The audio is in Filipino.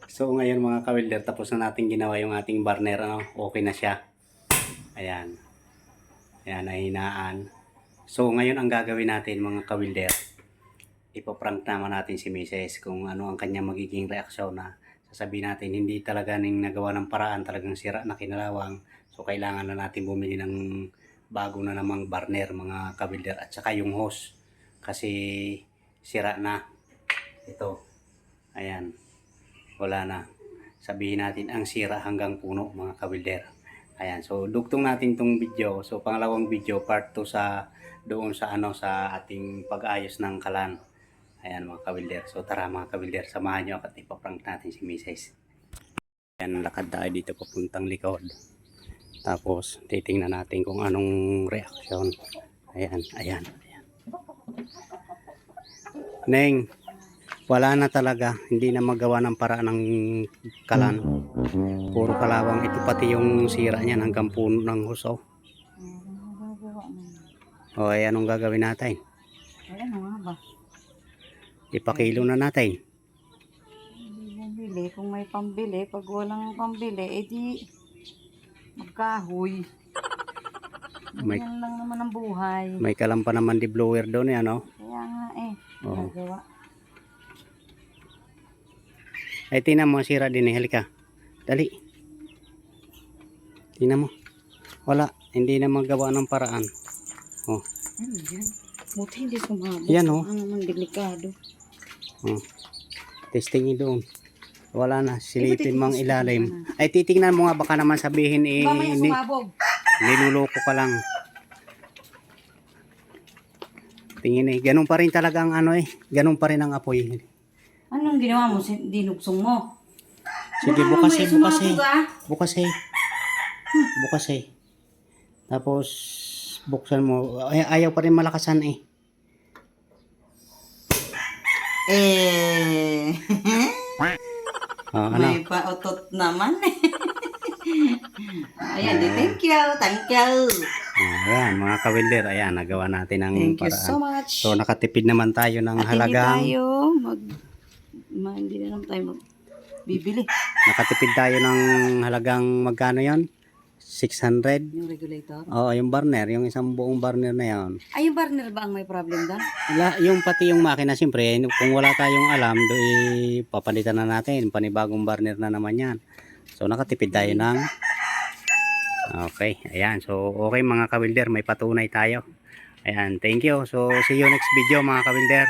So ngayon mga ka-welder, tapos na natin ginawa yung ating burner, ano? Okay na siya. Ayan. Ayan, nahinaan. So ngayon ang gagawin natin mga ka-welder, ipaprank naman natin si Mrs. kung ano ang kanya magiging reaksyon na sasabihin natin hindi talaga ning nagawa ng paraan, talagang sira na kinalawang. So kailangan na natin bumili ng bago na namang burner mga ka-welder, at saka yung hose kasi sira na ito. Ayan, wala na. Sabihin natin ang sira hanggang puno mga ka-welder. Ayan, so dugtong natin tong video. So pangalawang video, part 2 sa doon sa ano sa ating pag-ayos ng kalan. Ayan mga ka-welder. So tara mga ka-welder, samahan nyo at ipaprank natin si Mrs. Ayan, lakad tayo dito papuntang likod. Tapos titingnan natin kung anong reaksyon. Ayan, ayan, ayan. Neng, wala na talaga. Hindi na magawa ng paraan ng kalan. Puro kalawang. Ito pati yung sira niyan hanggang puno ng huso. O ay anong gagawin natin? Ano nga ba? Ipakilo na natin. Bili, kung may pambili. Pag walang pambili, edi magkahoy. Yan lang naman ang buhay. May kalam pa naman di blower doon eh, ano? Kaya nga eh. Oo. Nagawa. Ay tingnan mo, sira din eh. Halika. Dali. Tingnan mo. Wala. Hindi na magawa ng paraan. Oh. Ano yan? Buti hindi sumabot. Yan oh. Ano naman delikado. Oh. Testingin doon. Wala na. Silipin mo ang ilalim. Ay titingnan mo nga, baka naman sabihin eh. Mamaya sumabog. Niluloko ka lang. Tingin eh. Ganun pa rin talaga ang ano eh. Ganun pa rin ang apoy. Anong ginawa mo? Dinugsong mo? Sige, Baka bukas mamaya eh. Bukas eh. sumabog, ah. Bukas eh. Bukas eh. Tapos buksan mo. Ay, ayaw pa rin malakasan eh. Ano? May pautot naman. Ayan, thank you. Thank you. Ayan, mga ka-welder. Ayan, nagawa natin ang Thank you paraan. so much. So, nakatipid naman tayo ng At halagang... hindi na naman tayo magbibili. Nakatipid tayo ng halagang magkano yon? 600? Yung regulator. Oo, yung burner. Yung isang buong burner na yon. Ay, yung burner ba ang may problem doon? Yung pati yung makina, siyempre, kung wala tayong alam, papalitan na natin. Panibagong burner na naman yan. So, nakatipid tayo ng... Okay, ayan. So, okay mga ka-welder, may patunay tayo. Ayan, thank you. So, see you next video mga ka-welder.